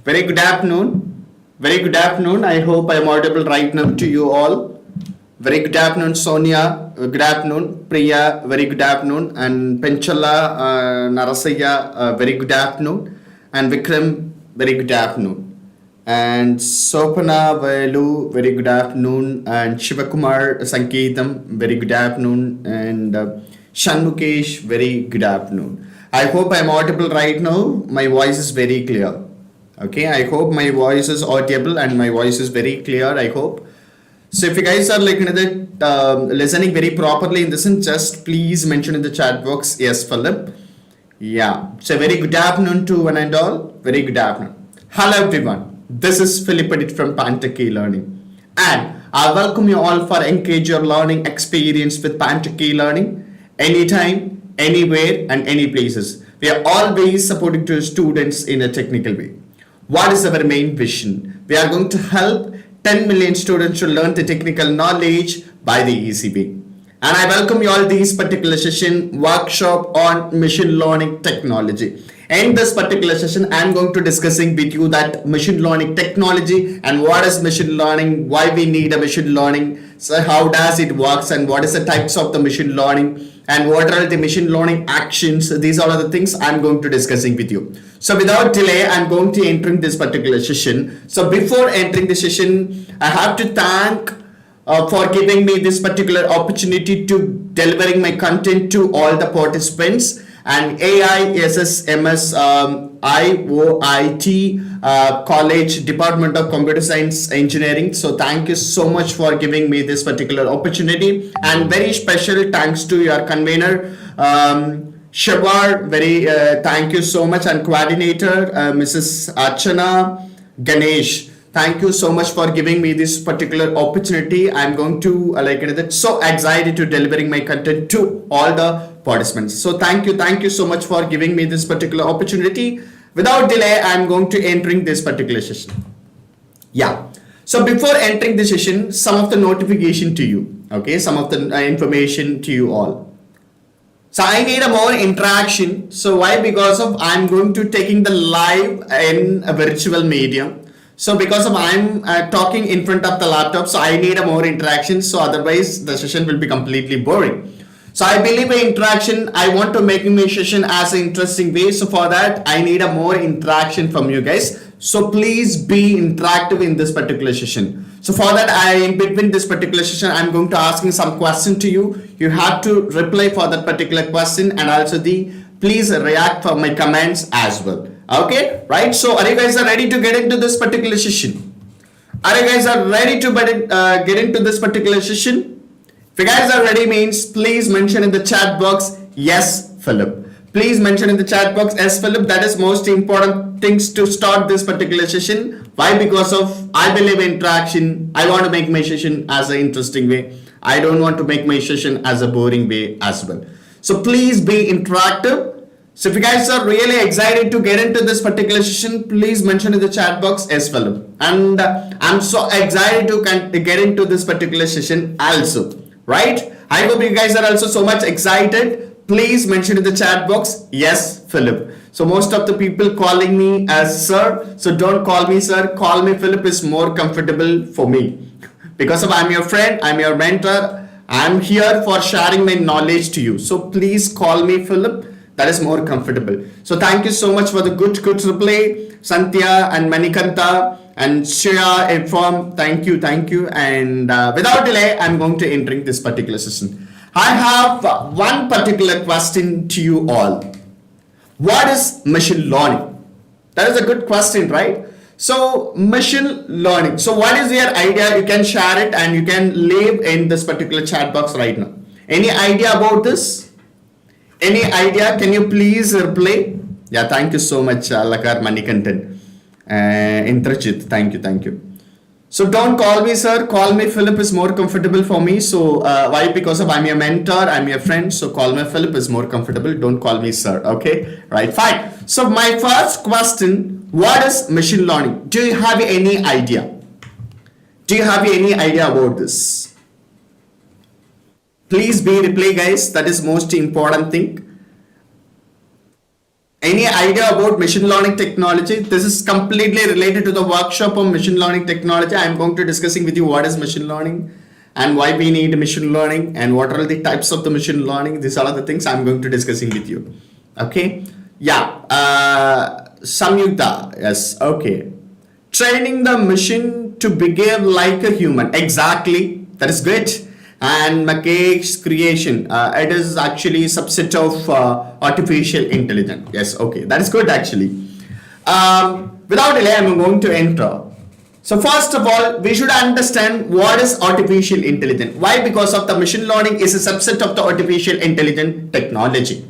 Very good afternoon. Very good afternoon. I hope I am audible right now to you all. Very good afternoon, Sonia. Good afternoon, Priya. Very good afternoon. And Penchala Narasaya, very good afternoon. And Vikram, very good afternoon. And Sopana Velu, very good afternoon. And Shivakumar Sankeetam, very good afternoon. And Shanmukesh, very good afternoon. I hope I'm audible right now. My voice is very clear. Okay, I hope my voice is audible and my voice is very clear. I hope. So if you guys are like listening very properly in this, just please mention in the chat box, yes, Philip. Yeah. So very good afternoon to one and all. Very good afternoon. Hello everyone. This is Philip Bedit from Pantech eLearning, and I welcome you all for engage your learning experience with Pantech eLearning anytime, anywhere, and any places. We are always supporting to students in a technical way. What is our main vision? We are going to help 10 million students to learn the technical knowledge by the easy way. And I welcome you all this particular session, workshop on machine learning technology. In this particular session, I am going to discussing with you that machine learning technology and what is machine learning, why we need a machine learning, so how does it works, and what is the types of the machine learning, and what are the machine learning actions. These are the things I'm going to discussing with you. So without delay, I'm going to entering this particular session. So before entering the session, I have to thank for giving me this particular opportunity to delivering my content to all the participants and AISSMS IOIT College Department of Computer Science Engineering. So thank you so much for giving me this particular opportunity, and very special thanks to your convener Shavar, very thank you so much, and coordinator Mrs. Archana, Ganesh. Thank you so much for giving me this particular opportunity. I'm going to so excited to delivering my content to all the participants. So thank you so much for giving me this particular opportunity. Without delay, I'm going to entering this particular session. Yeah. So before entering the session, some of the notification to you. Okay, some of the information to you all. So I need a more interaction. So why? Because of I'm going to taking the live in a virtual medium. So because of I'm talking in front of the laptop, so I need a more interaction. So otherwise the session will be completely boring. So I believe in interaction. I want to make my session as an interesting way. So for that, I need a more interaction from you guys. So please be interactive in this particular session. So for that, in between this particular session, I'm going to asking some question to you. You have to reply for that particular question, and also please react for my comments as well. Okay, right? So are you guys are ready to get into this particular session? Are you guys are ready to get into this particular session? If you guys are ready, means please mention in the chat box, yes, Philip. Please mention in the chat box, yes, Philip. That is most important things to start this particular session. Why? Because of I believe in interaction. I want to make my session as an interesting way. I don't want to make my session as a boring way as well. So please be interactive. So if you guys are really excited to get into this particular session, please mention in the chat box, yes, Philip. And I'm so excited to get into this particular session also. Right? I hope you guys are also so much excited. Please mention in the chat box, yes, Philip. So most of the people calling me as sir. So don't call me sir. Call me Philip is more comfortable for me. Because of I'm your friend, I'm your mentor. I'm here for sharing my knowledge to you. So please call me Philip. That is more comfortable. So thank you so much for the good reply. Santhya and Manikanta and Shreya inform. Thank you. And without delay, I'm going to entering this particular session. I have one particular question to you all. What is machine learning? That is a good question, right? So machine learning. So what is your idea? You can share it and you can leave in this particular chat box right now. Any idea about this? Any idea? Can you please reply? Yeah, thank you so much, Lakar Manikantan. Intrajit, thank you. So don't call me sir, call me Philip is more comfortable for me. So why? Because of I'm your mentor, I'm your friend. So call me Philip is more comfortable. Don't call me sir. Okay, right, fine. So my first question, what is machine learning? Do you have any idea? Do you have any idea about this? Please be reply guys. That is most important thing. Any idea about machine learning technology? This is completely related to the workshop on machine learning technology. I am going to discussing with you what is machine learning and why we need machine learning and what are the types of the machine learning. These are the things I'm going to discussing with you. Okay. Yeah. Samyukta. Yes. Okay. Training the machine to behave like a human. Exactly. That is great. And Make's creation. It is actually a subset of artificial intelligence. Yes. Okay. That is good actually. Without delay, I'm going to enter. So first of all, we should understand what is artificial intelligence. Why? Because of the machine learning is a subset of the artificial intelligence technology.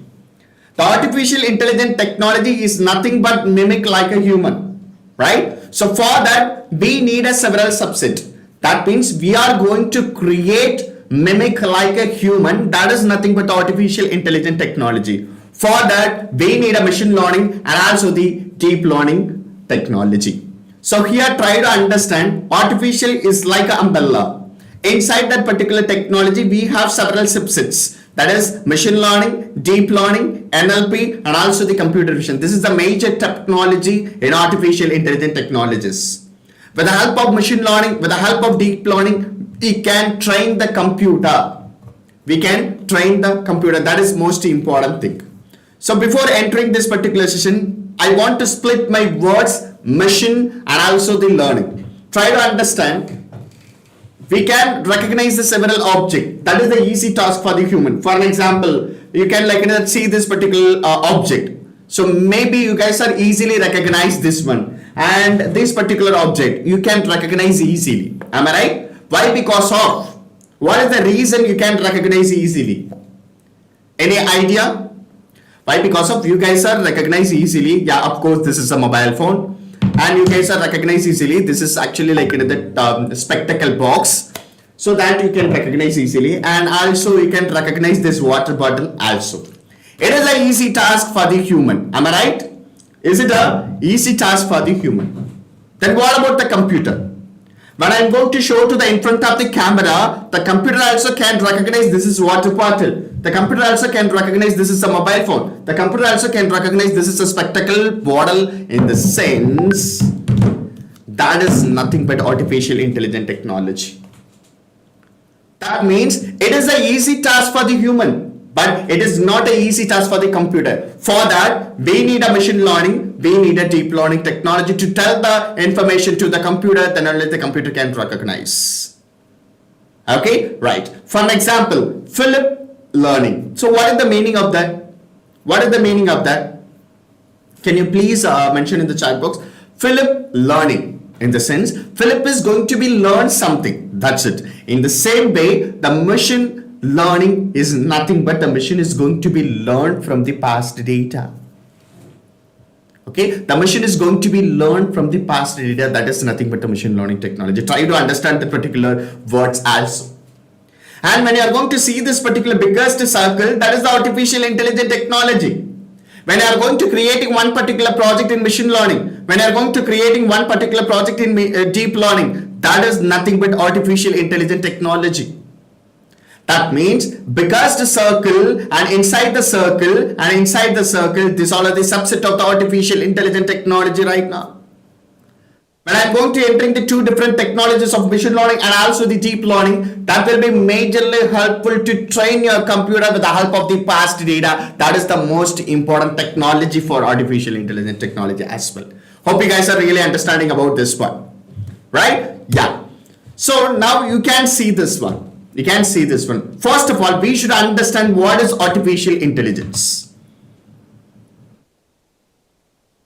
The artificial intelligence technology is nothing but mimic like a human, right? So for that, we need a several subset. That means we are going to create mimic like a human. That is nothing but artificial intelligence technology. For that, we need a machine learning and also the deep learning technology. So here try to understand artificial is like an umbrella. Inside that particular technology, we have several subsets. That is machine learning, deep learning, NLP, and also the computer vision. This is the major technology in artificial intelligence technologies. With the help of machine learning, with the help of deep learning, we can train the computer. We can train the computer. That is most important thing. So before entering this particular session, I want to split my words, machine and also the learning. Try to understand. We can recognize the several object. That is the easy task for the human. For an example, you can see this particular object. So maybe you guys are easily recognize this one. And this particular object, you can recognize easily. Am I right? Why? Because of. What is the reason you can recognize easily? Any idea? Why? Because of you guys are recognize easily. Yeah, of course, this is a mobile phone. And you guys are recognize easily. This is actually like the spectacle box, so that you can recognize easily. And also you can recognize this water bottle also. It is an easy task for the human. Am I right? Is it a easy task for the human? Then what about the computer? When I'm going to show to the in front of the camera, the computer also can recognize this is water bottle. The computer also can recognize this is a mobile phone. The computer also can recognize this is a spectacle bottle. In the sense, that is nothing but artificial intelligence technology. That means it is an easy task for the human, but it is not an easy task for the computer. For that, we need a machine learning, we need a deep learning technology to tell the information to the computer, then only the computer can recognize. Okay, right. For an example, Philip learning. So what is the meaning of that? What is the meaning of that? Can you please mention in the chat box? Philip learning. In the sense, Philip is going to be learn something. That's it. In the same way, the machine learning is nothing but the machine is going to be learned from the past data. Okay, the machine is going to be learned from the past data. That is nothing but the machine learning technology. Try to understand the particular words also. And when you are going to see this particular biggest circle, that is the artificial intelligence technology. When you are going to creating one particular project in machine learning, when you are going to creating one particular project in deep learning, that is nothing but artificial intelligence technology. That means biggest circle and inside the circle and inside the circle, these all are the subset of the artificial intelligence technology right now. When I'm going to entering the two different technologies of machine learning and also the deep learning, that will be majorly helpful to train your computer with the help of the past data. That is the most important technology for artificial intelligence technology as well. Hope you guys are really understanding about this one, right? Yeah. So now you can see this one. You can see this one. First of all, we should understand what is artificial intelligence.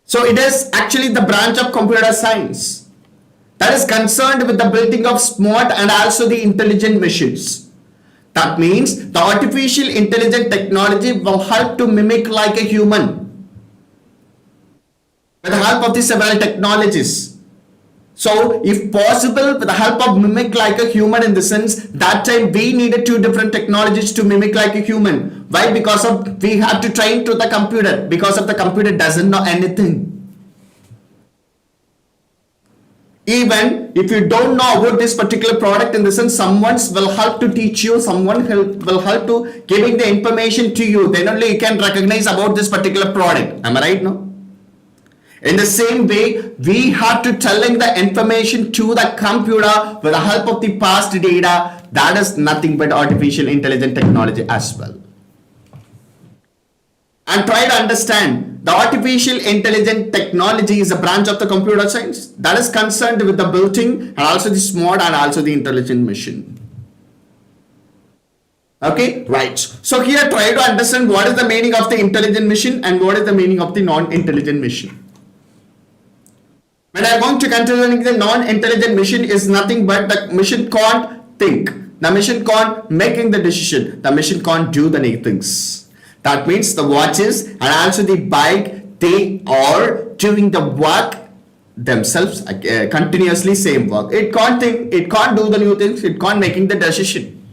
So it is actually the branch of computer science that is concerned with the building of smart and also the intelligent machines. That means the artificial intelligence technology will help to mimic like a human with the help of the several technologies. So if possible, with the help of mimic like a human, in the sense that time we needed two different technologies to mimic like a human. Why? Because of we have to train to the computer, because of the computer doesn't know anything. Even if you don't know about this particular product, in the sense someone will help to teach you, someone will help to giving the information to you, then only you can recognize about this particular product. Am I right? No? In the same way, we have to telling the information to the computer with the help of the past data. That is nothing but artificial intelligence technology as well. And try to understand, the artificial intelligence technology is a branch of the computer science that is concerned with the building and also the smart and also the intelligent machine. Okay, right. So here try to understand what is the meaning of the intelligent machine and what is the meaning of the non-intelligent machine. When I want to consider the non-intelligent machine is nothing but the machine can't think. The machine can't making the decision. The machine can't do the things. That means the watches and also the bike, they are doing the work themselves, continuously same work. It can't think, it can't do the new things, it can't making the decision.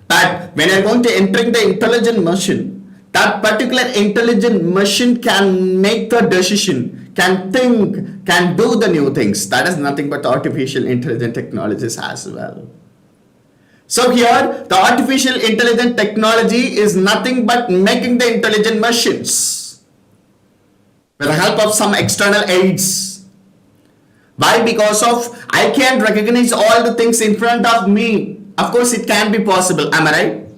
But when I'm going to entering the intelligent machine, that particular intelligent machine can make the decision, can think, can do the new things. That is nothing but artificial intelligence technologies as well. So here, the artificial intelligence technology is nothing but making the intelligent machines with the help of some external aids. Why? Because of I can recognize all the things in front of me. Of course, it can be possible. Am I right?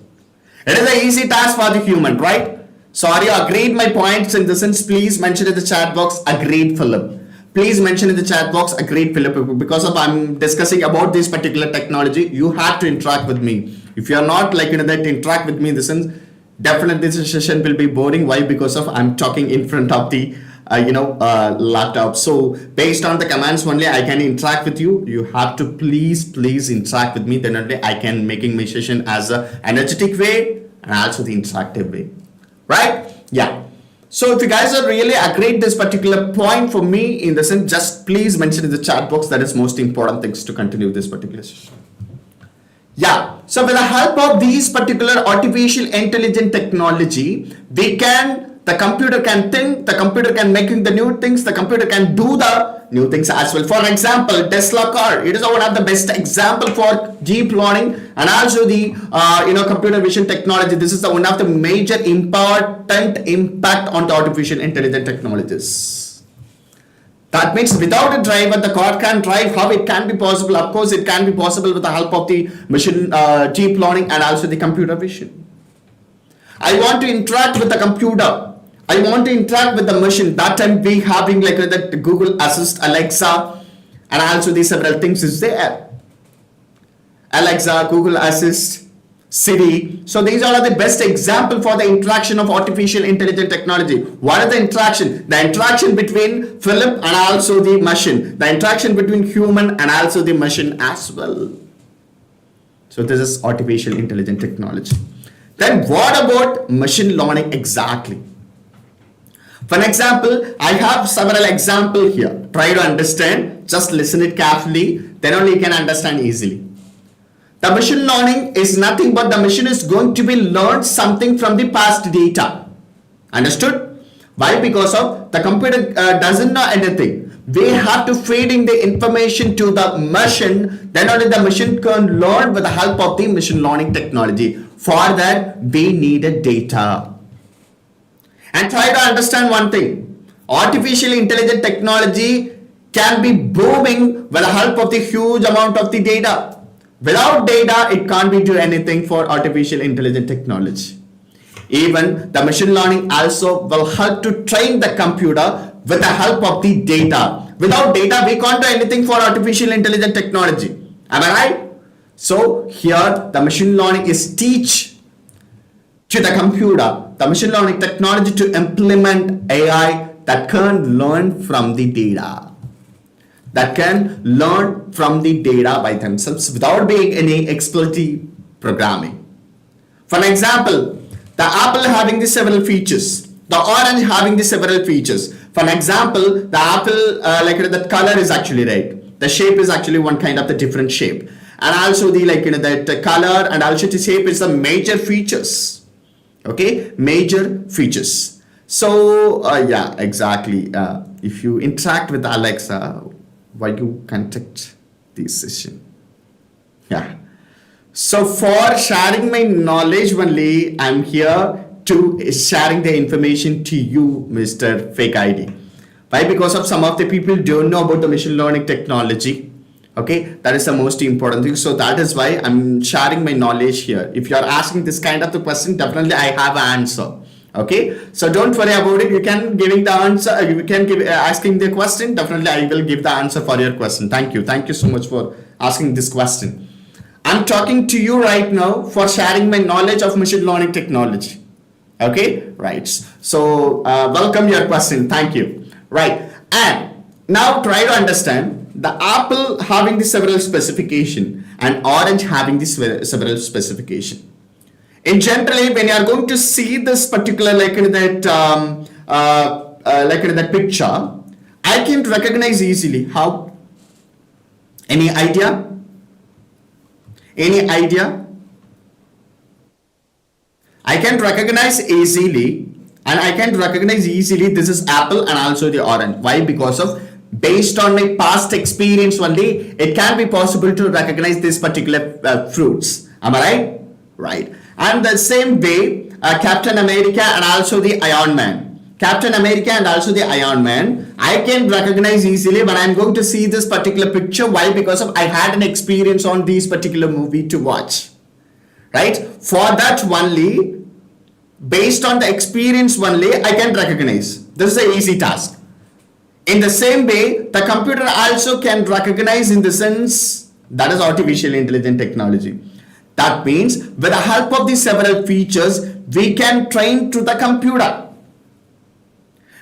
It is an easy task for the human, right? So are you agreed my points in the sense? Please mention in the chat box, agreed Philip. Please mention in the chat box, agreed Philip, because of I'm discussing about this particular technology, you have to interact with me. If you are not like that interact with me in the sense, definitely this session will be boring. Why? Because of I'm talking in front of the laptop. So based on the commands only I can interact with you. You have to please interact with me. Then only I can making my session as a energetic way and also the interactive way. Right? Yeah. So if you guys are really agreed this particular point for me in the sense, just please mention in the chat box. That is most important things to continue this particular session. Yeah. So with the help of these particular artificial intelligence technology, the computer can think, the computer can making the new things, the computer can do the new things as well. For example, Tesla car, it is one of the best example for deep learning and also the computer vision technology. This is one of the major important impact on the artificial intelligence technologies. That means without a driver, the car can't drive. How it can be possible? Of course, it can be possible with the help of the machine deep learning and also the computer vision. I want to interact with the computer. I want to interact with the machine. That time we having like that Google Assist, Alexa, and also these several things is there. Alexa, Google Assist, Siri. So these are the best example for the interaction of artificial intelligence technology. What is the interaction? The interaction between Philip and also the machine. The interaction between human and also the machine as well. So this is artificial intelligence technology. Then what about machine learning exactly? For an example, I have several examples here. Try to understand, just listen it carefully, then only you can understand easily. The machine learning is nothing but the machine is going to be learned something from the past data. Understood? Why? Because of the computer doesn't know anything. We have to feeding the information to the machine, then only the machine can learn with the help of the machine learning technology. For that, we needed data. And try to understand one thing. Artificial intelligence technology can be booming with the help of the huge amount of the data. Without data, it can't be do anything for artificial intelligence technology. Even the machine learning also will help to train the computer with the help of the data. Without data, we can't do anything for artificial intelligence technology. Am I right? So here the machine learning is teach to the computer, the machine learning technology to implement AI that can learn from the data. That can learn from the data by themselves without being any explicit programming. For an example, the apple having the several features, the orange having the several features. For an example, the apple the color is actually red. The shape is actually one kind of the different shape. And also the that color and also the shape is the major features. Okay, major features. So yeah, exactly. If you interact with Alexa, why you conduct this session. Yeah. So for sharing my knowledge only, I'm here to sharing the information to you, Mr. Fake ID. Why? Because of some of the people don't know about the machine learning technology. Okay, that is the most important thing. So that is why I'm sharing my knowledge here. If you are asking this kind of the question, definitely I have an answer. Okay, so don't worry about it. You can giving the answer. You can give asking the question. Definitely, I will give the answer for your question. Thank you. Thank you so much for asking this question. I'm talking to you right now for sharing my knowledge of machine learning technology. Okay, right. So welcome your question. Thank you. Right, and now try to understand the Apple having the several specification and Orange having the several specification. In generally, when you are going to see this particular like in that picture, I can recognize easily how. Any idea? Any idea? I can recognize easily, and I can recognize easily this is Apple and also the Orange. Why? Because of based on my past experience only, it can be possible to recognize this particular fruits. Am I right? Right. And the same way, Captain America and also the Iron Man. Captain America and also the Iron Man, I can recognize easily when I'm going to see this particular picture. Why? Because of I had an experience on this particular movie to watch. Right? For that only, based on the experience only, I can recognize. This is an easy task. In the same way, the computer also can recognize in the sense that is artificial intelligence technology. That means with the help of these several features, we can train to the computer.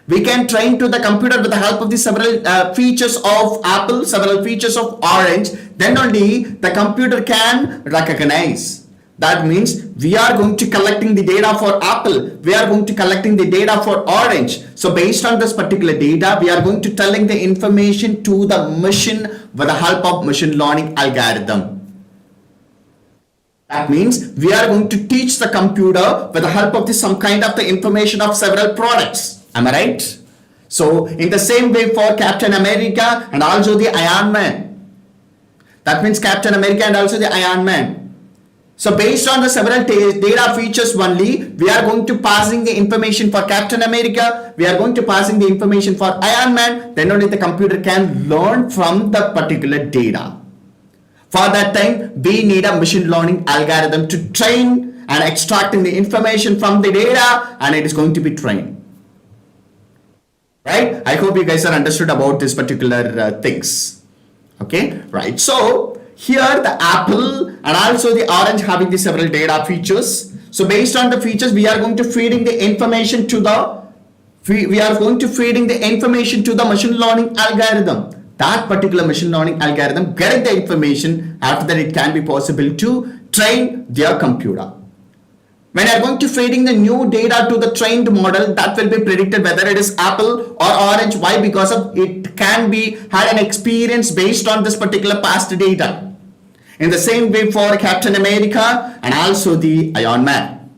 We can train to the computer with the help of the several features of Apple, several features of Orange. Then only the computer can recognize. That means we are going to collecting the data for Apple. We are going to collecting the data for Orange. So based on this particular data, we are going to telling the information to the machine with the help of machine learning algorithm. That means we are going to teach the computer with the help of some kind of the information of several products. Am I right? So in the same way for Captain America and also the Iron Man. That means Captain America and also the Iron Man. So based on the several data features only, we are going to passing the information for Captain America. We are going to passing the information for Iron Man. Then only the computer can learn from the particular data. For that time, we need a machine learning algorithm to train and extracting the information from the data, and it is going to be trained. Right? I hope you guys are understood about this particular things. Okay? Right. So here the Apple and also the Orange having the several data features. So based on the features, we are going to feeding the information to the machine learning algorithm. That particular machine learning algorithm getting the information. After that, it can be possible to train their computer. When you are going to feeding the new data to the trained model, that will be predicted whether it is Apple or Orange. Why? Because of it can be had an experience based on this particular past data. In the same way for Captain America and also the Iron Man.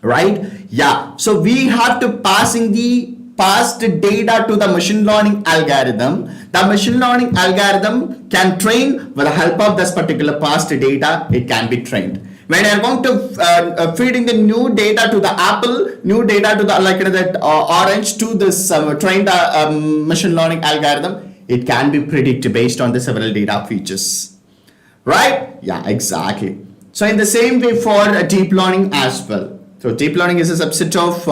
Right? Yeah. So we have to passing the past data to the machine learning algorithm. The machine learning algorithm can train with the help of this particular past data. It can be trained. When I want to feeding the new data to the Apple, new data to the Orange to this trained machine learning algorithm, it can be predicted based on the several data features. Right? Yeah, exactly. So in the same way for deep learning as well. So deep learning is a subset of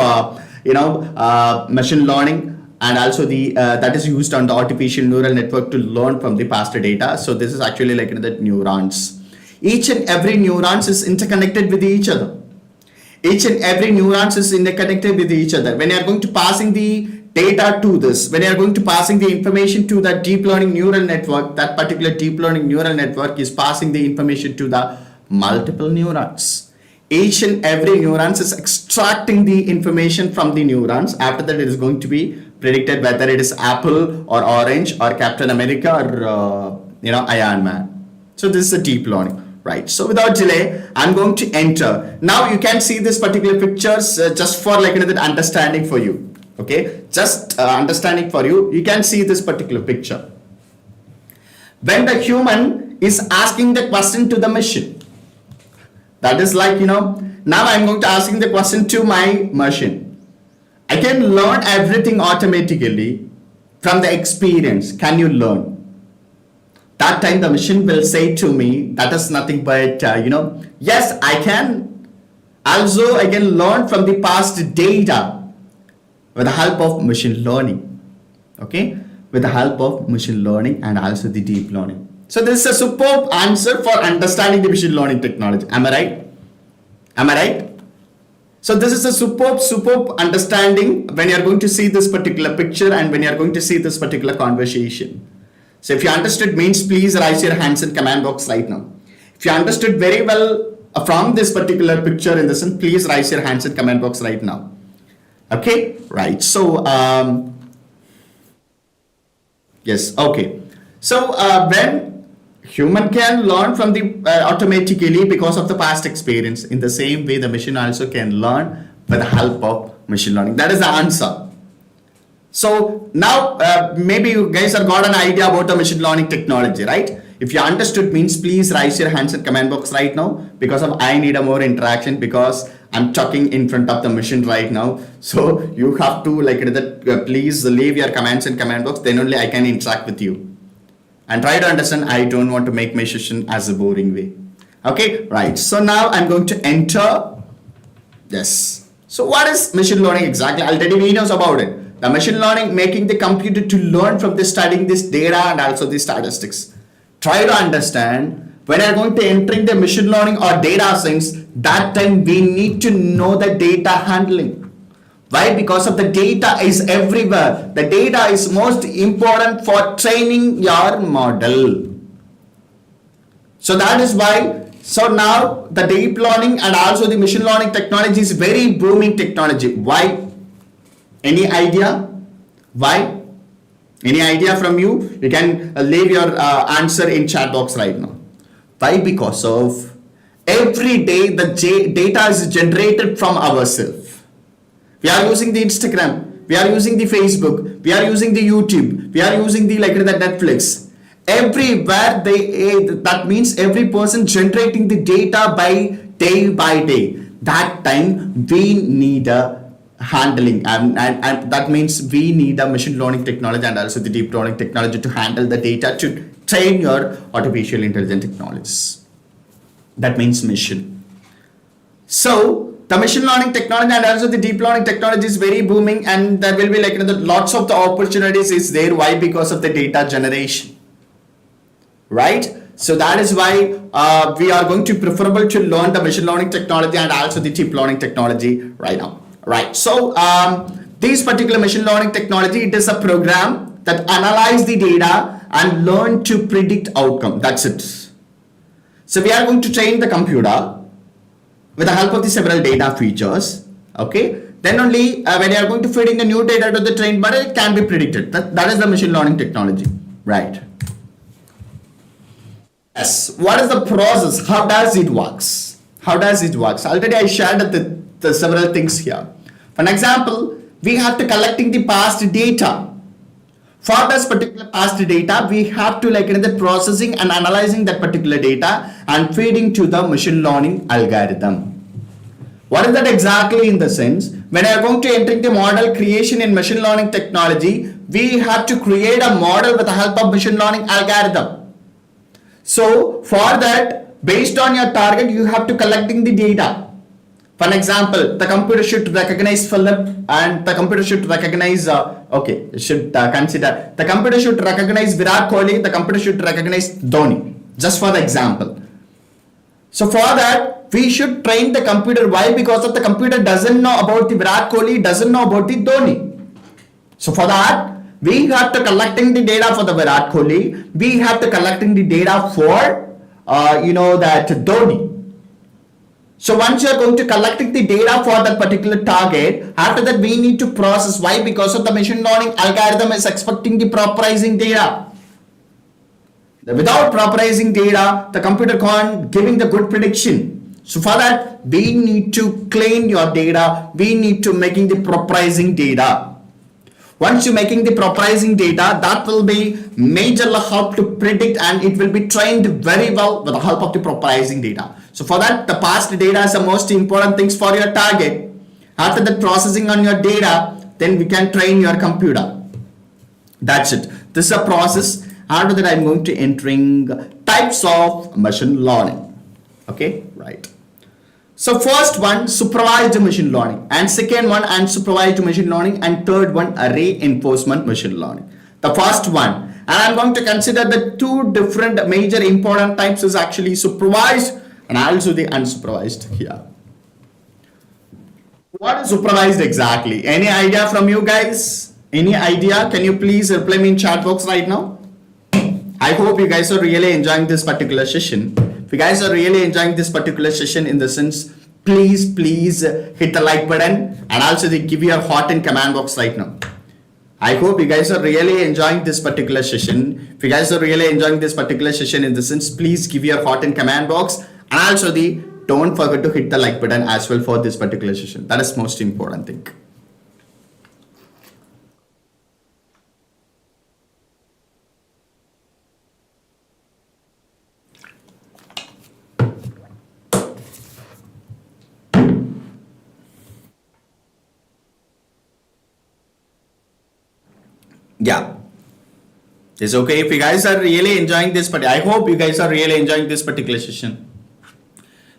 machine learning, and also the that is used on the artificial neural network to learn from the past data. So this is actually like the neurons. Each and every neurons is interconnected with each other. Each and every neurons is interconnected with each other. When you are going to passing the data to this, when you are going to passing the information to that deep learning neural network, that particular deep learning neural network is passing the information to the multiple neurons. Each and every neurons is extracting the information from the neurons. After that, it is going to be predicted whether it is Apple or Orange or Captain America or Iron Man. So this is a deep learning. Right. So without delay, I'm going to enter. Now you can see this particular pictures just for like another understanding for you. Okay. Just understanding for you. You can see this particular picture. when the human is asking the question to the machine. That is like, now I'm going to asking the question to my machine. I can learn everything automatically from the experience. Can you learn? That time the machine will say to me, that is nothing but, yes, I can. Also, I can learn from the past data with the help of machine learning. Okay? With the help of machine learning and also the deep learning. So this is a superb answer for understanding the machine learning technology. Am I right? Am I right? So this is a superb understanding when you are going to see this particular picture and when you are going to see this particular conversation. So if you understood means, please raise your hands in comment box right now. If you understood very well from this particular picture in this, please raise your hands in comment box right now. Okay, right. So yes, okay. So when human can learn from the automatically because of the past experience, in the same way the machine also can learn with the help of machine learning. That is the answer. So now maybe you guys have got an idea about the machine learning technology, right? If you understood means, please raise your hands in comment box right now, because of I need a more interaction, because I'm talking in front of the machine right now. So you have to please leave your comments in comment box, then only I can interact with you. And try to understand, I don't want to make my session as a boring way. Okay, right. So now I'm going to enter. Yes. So what is machine learning exactly? Already we know about it. The machine learning making the computer to learn from the studying this data and also the statistics. Try to understand when I'm going to entering the machine learning or data science, that time we need to know the data handling. Why? Because of the data is everywhere. The data is most important for training your model. So that is why. So now the deep learning and also the machine learning technology is very booming technology. Why? Any idea? Why? Any idea from you? You can leave your answer in chat box right now. Why? Because of every day the data is generated from ourselves. We are using the Instagram, we are using the Facebook, we are using the YouTube, we are using the Netflix. Everywhere that means every person generating the data by day. That time we need a handling and that means we need a machine learning technology and also the deep learning technology to handle the data to train your artificial intelligence technologies. That means mission. So the machine learning technology and also the deep learning technology is very booming, and there will be lots of the opportunities is there. Why? Because of the data generation, right? So that is why we are going to preferable to learn the machine learning technology and also the deep learning technology right now, right? So this particular machine learning technology, it is a program that analyze the data and learn to predict outcome. That's it. So we are going to train the computer with the help of the several data features. Okay, then only when you are going to feed in the new data to the trained model, it can be predicted. That is the machine learning technology, right? Yes. What is the process? How does it works? How does it works? Already I shared the several things here. For an example, we have to collecting the past data. For this particular past data, we have to the processing and analyzing that particular data and feeding to the machine learning algorithm. What is that exactly in the sense? When I am going to enter the model creation in machine learning technology, we have to create a model with the help of machine learning algorithm. So for that, based on your target, you have to collecting the data. For an example, the computer should recognize Philip and the computer should recognize, consider the computer should recognize Virat Kohli, the computer should recognize Dhoni, just for the example. So for that, we should train the computer. Why? Because of the computer doesn't know about the Virat Kohli, doesn't know about the Dhoni. So for that, we have to collecting the data for the Virat Kohli, we have to collecting the data for, that Dhoni. So once you are going to collecting the data for that particular target, after that we need to process. Why? Because of the machine learning algorithm is expecting the properizing data. Without properizing data, the computer can't giving the good prediction. So for that, we need to clean your data. We need to making the properizing data. Once you're making the proprieting data, that will be majorly help to predict, and it will be trained very well with the help of the proprieting data. So for that, the past data is the most important things for your target. After that processing on your data, then we can train your computer. That's it. This is a process. After that, I'm going to entering types of machine learning. Okay, right. So first one, supervised machine learning, and second one, unsupervised machine learning, and third one, reinforcement machine learning. The first one, and I'm going to consider the two different major important types is actually supervised and also the unsupervised here. What is supervised exactly? Any idea from you guys? Any idea? Can you please reply me in chat box right now? I hope you guys are really enjoying this particular session. If you guys are really enjoying this particular session, in the sense, please hit the like button and also give your heart in comment box right now. I hope you guys are really enjoying this particular session. If you guys are really enjoying this particular session, in the sense, please give your heart in comment box, and also don't forget to hit the like button as well for this particular session. That is most important thing. Yeah, it's okay if you guys are really enjoying this, but I hope you guys are really enjoying this particular session.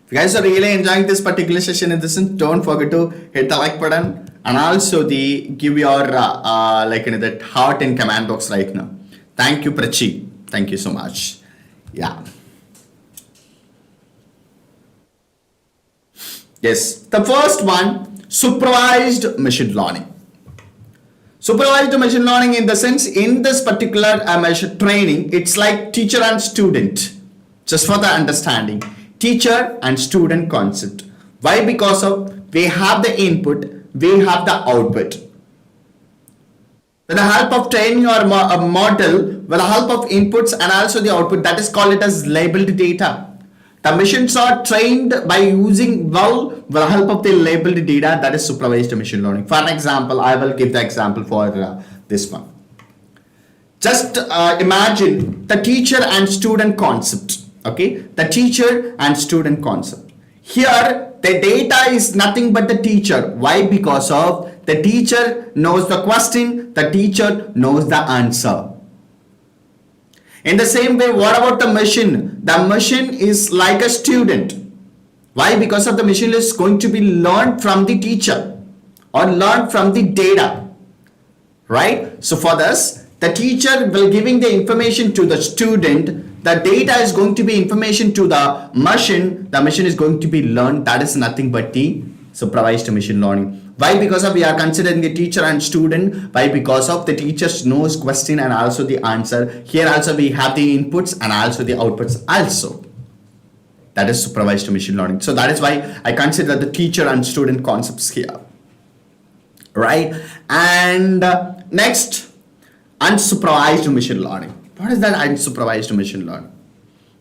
If you guys are really enjoying this particular session, in this, don't forget to hit the like button and also give your that heart in comment box right now. Thank you, Prachi. Thank you so much. Yeah. Yes, the first one, supervised machine learning. Supervised machine learning, in the sense, in this particular training, it's like teacher and student. Just for the understanding, teacher and student concept. Why? Because of we have the input, we have the output. With the help of training or a model, with the help of inputs and also the output, that is called it as labeled data. The machines are trained by using with the help of the labeled data, that is supervised machine learning. For an example, I will give the example for this one. Just imagine the teacher and student concept. Okay, the teacher and student concept. Here, the data is nothing but the teacher. Why? Because of the teacher knows the question, the teacher knows the answer. In the same way, what about the machine? The machine is like a student. Why? Because of the machine is going to be learned from the teacher or learned from the data, right? So for this, the teacher will giving the information to the student. The data is going to be information to the machine. The machine is going to be learned. That is nothing but the supervised machine learning. Why? Because of we are considering the teacher and student. Why? Because of the teacher knows question and also the answer. Here also we have the inputs and also the outputs also. That is supervised machine learning. So that is why I consider the teacher and student concepts here. Right? And next, unsupervised machine learning. What is that unsupervised machine learning?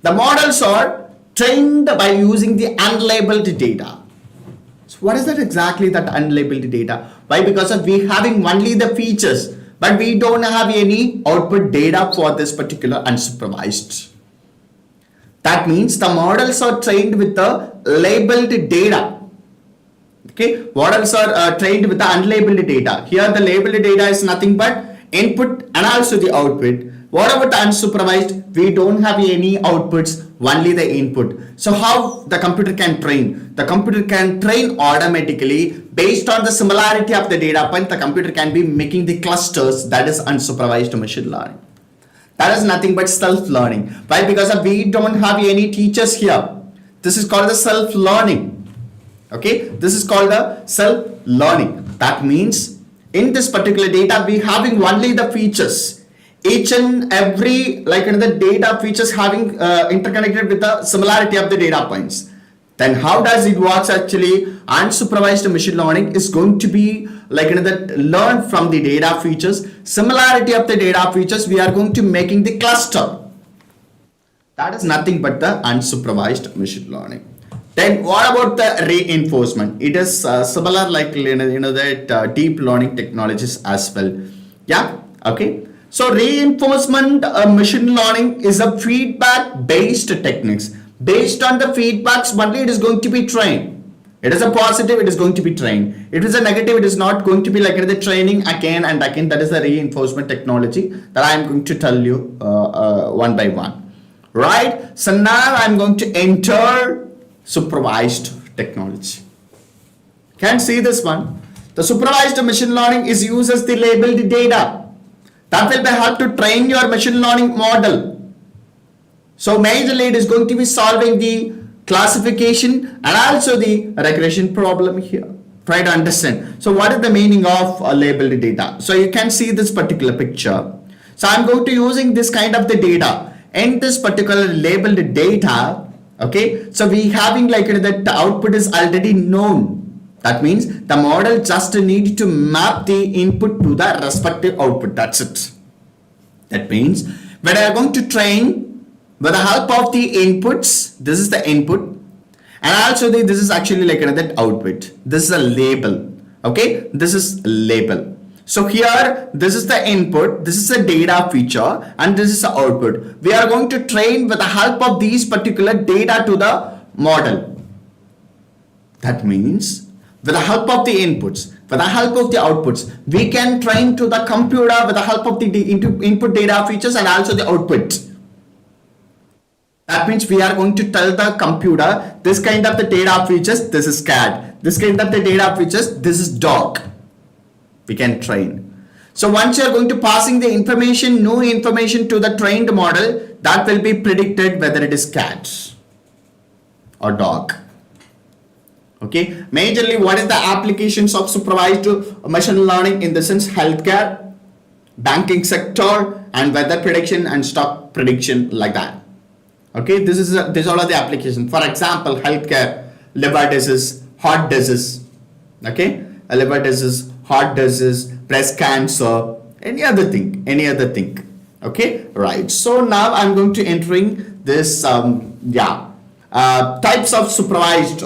The models are trained by using the unlabeled data. So what is that exactly, that unlabeled data? Why? Because of we having only the features, but we don't have any output data for this particular unsupervised. That means the models are trained with the labeled data. Okay, models are trained with the unlabeled data. Here the labeled data is nothing but input and also the output. What about the unsupervised? We don't have any outputs, only the input. So how the computer can train? The computer can train automatically based on the similarity of the data point. The computer can be making the clusters. That is unsupervised machine learning. That is nothing but self-learning. Why? Because we don't have any teachers here. This is called the self-learning. Okay, this is called the self-learning. That means in this particular data, we having only the features. Each and every the data features having interconnected with the similarity of the data points. Then how does it works actually? Unsupervised machine learning is going to be learn from the data features, similarity of the data features. We are going to making the cluster. That is nothing but the unsupervised machine learning. Then what about the reinforcement? It is similar that deep learning technologies as well. Yeah, okay. So reinforcement machine learning is a feedback based techniques. Based on the feedbacks only it is going to be trained. It is a positive, it is going to be trained. It is a negative, it is not going to be like the training again and again. That is the reinforcement technology that I am going to tell you one by one. Right? So now I am going to enter supervised technology. Can see this one. The supervised machine learning is uses the labeled data. That will be help to train your machine learning model. So majorly it is going to be solving the classification and also the regression problem here. Try to understand. So what is the meaning of labeled data? So you can see this particular picture. So I'm going to using this kind of the data and this particular labeled data. Okay. So we having like that the output is already known. That means the model just need to map the input to the respective output. That's it. That means when I am going to train with the help of the inputs, this is the input, and also this is actually like another output. This is a label. Okay, this is label. So here this is the input, this is the data feature, and this is the output. We are going to train with the help of these particular data to the model. That means with the help of the inputs, with the help of the outputs, we can train to the computer with the help of the input data features and also the output. That means we are going to tell the computer this kind of the data features, this is cat. This kind of the data features, this is dog. We can train. So once you are going to passing the information, new information to the trained model, that will be predicted whether it is cat or dog. Okay, majorly what is the applications of supervised machine learning in the sense healthcare, banking sector, and weather prediction and stock prediction like that. Okay, these all are the applications. For example, healthcare, liver disease, heart disease. Okay, a liver disease, heart disease, breast cancer, any other thing. Okay, right. So now I'm going to entering this types of supervised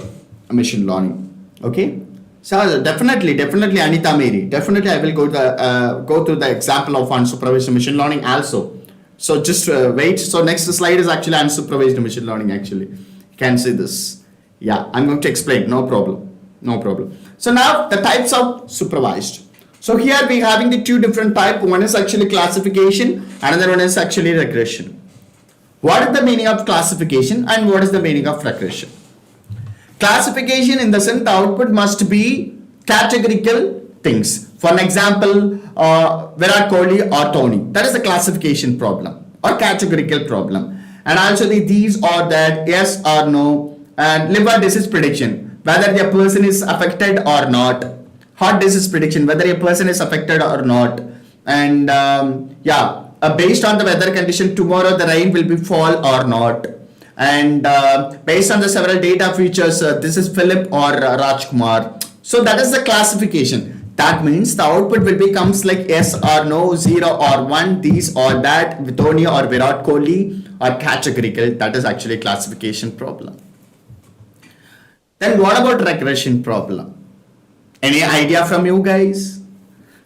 machine learning. Okay, so definitely Anita Mary, definitely I will go to the example of unsupervised machine learning also. So just wait. So next slide is actually unsupervised machine learning. Actually, you can see this. Yeah, I'm going to explain. No problem. So now the types of supervised. So here we having the two different type. One is actually classification, another one is actually regression. What is the meaning of classification and what is the meaning of regression? Classification in the sense the output must be categorical things. For an example, Virat Kohli or Tony. That is a classification problem or categorical problem. And also these or that, yes or no, and liver disease prediction, whether the person is affected or not. Heart disease prediction, whether a person is affected or not. And based on the weather condition, tomorrow the rain will be fall or not. And based on the several data features, this is Philip or Rajkumar. So that is the classification. That means the output will becomes like yes or no, 0 or 1, these or that, Tony or Virat Kohli or categorical. That is actually classification problem. Then what about regression problem? Any idea from you guys?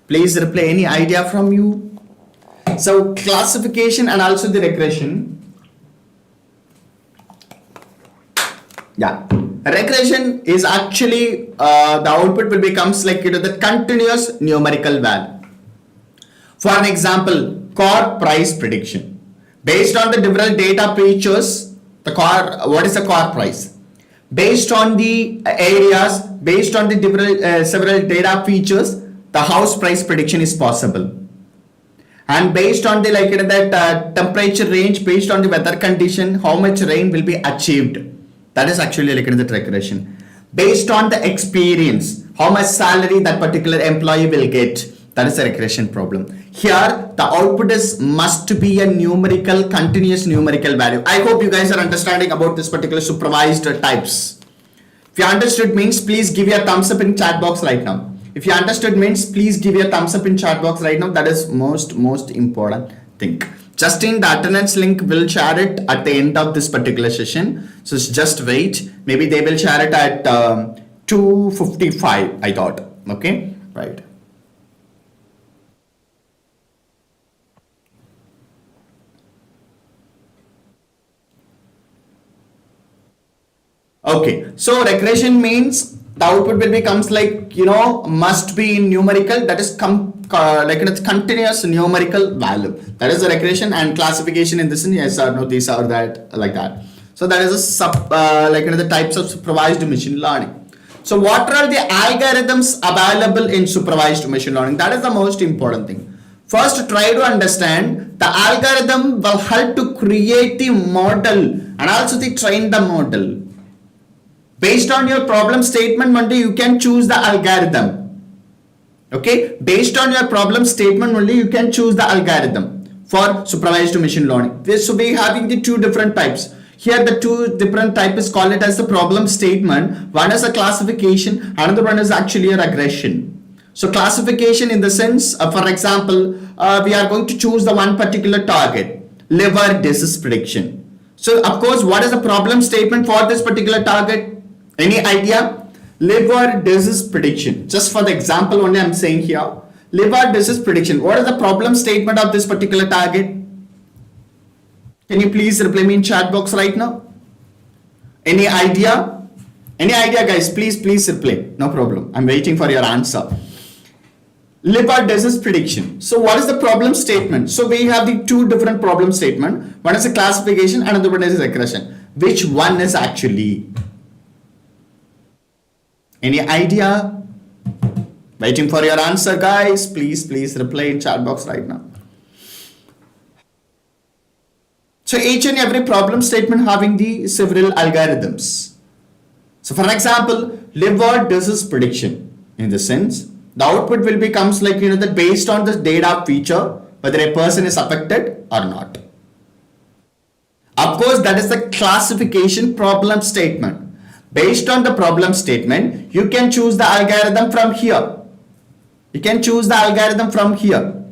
Please reply, any idea from you? So classification and also the regression. Yeah, regression is actually the output will becomes like the continuous numerical value. For an example, core price prediction. Based on the different data features, what is the core price? Based on the areas, based on the different several data features, the house price prediction is possible. And based on the temperature range, based on the weather condition, how much rain will be achieved. That is actually the regression. Based on the experience, how much salary that particular employee will get. That is a regression problem. Here, the output must be a numerical, continuous numerical value. I hope you guys are understanding about this particular supervised types. If you understood means, please give your thumbs up in chat box right now. If you understood means, please give your thumbs up in chat box right now. That is most important thing. Just in the attendance link, we'll share it at the end of this particular session. So just wait. Maybe they will share it at 2:55, I thought. Okay, right. Okay, so regression means the output will becomes like, must be in numerical, that is like it's continuous numerical value. That is the regression, and classification in this in yes or no, this or that, like that. So that is a the types of supervised machine learning. So what are the algorithms available in supervised machine learning? That is the most important thing. First, try to understand the algorithm will help to create the model and also the train the model. Based on your problem statement, only you can choose the algorithm. Okay, based on your problem statement only you can choose the algorithm for supervised machine learning. So we having the two different types. Here the two different type is called it as the problem statement. One is a classification, another one is actually a regression. So classification in the sense, for example, we are going to choose the one particular target, liver disease prediction. So of course, what is the problem statement for this particular target? Any idea? Liver disease prediction. Just for the example only I'm saying here. Liver disease prediction. What is the problem statement of this particular target? Can you please reply me in chat box right now? Any idea? Any idea, guys? Please reply. No problem. I'm waiting for your answer. Liver disease prediction. So what is the problem statement? So we have the two different problem statement. One is a classification, another one is a regression. Which one is actually? Any idea? Waiting for your answer, guys. Please reply in chat box right now. So each and every problem statement having the several algorithms. So for example, liver disease prediction. In the sense, the output will becomes like, that based on the data feature, whether a person is affected or not. Of course, that is the classification problem statement. Based on the problem statement, you can choose the algorithm from here. You can choose the algorithm from here.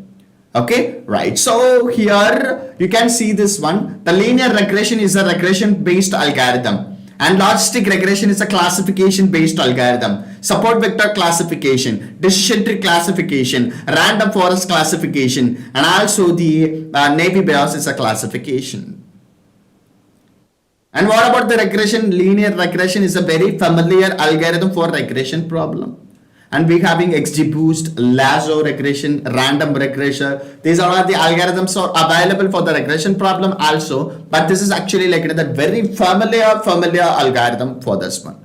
Okay, right. So here you can see this one. The linear regression is a regression based algorithm, and logistic regression is a classification based algorithm. Support vector classification, decision tree classification, random forest classification, and also the naive Bayes is a classification. And what about the regression? Linear regression is a very familiar algorithm for regression problem. And we having XGBoost, lasso regression, random regression. These are all the algorithms are available for the regression problem also. But this is actually like that very familiar algorithm for this one.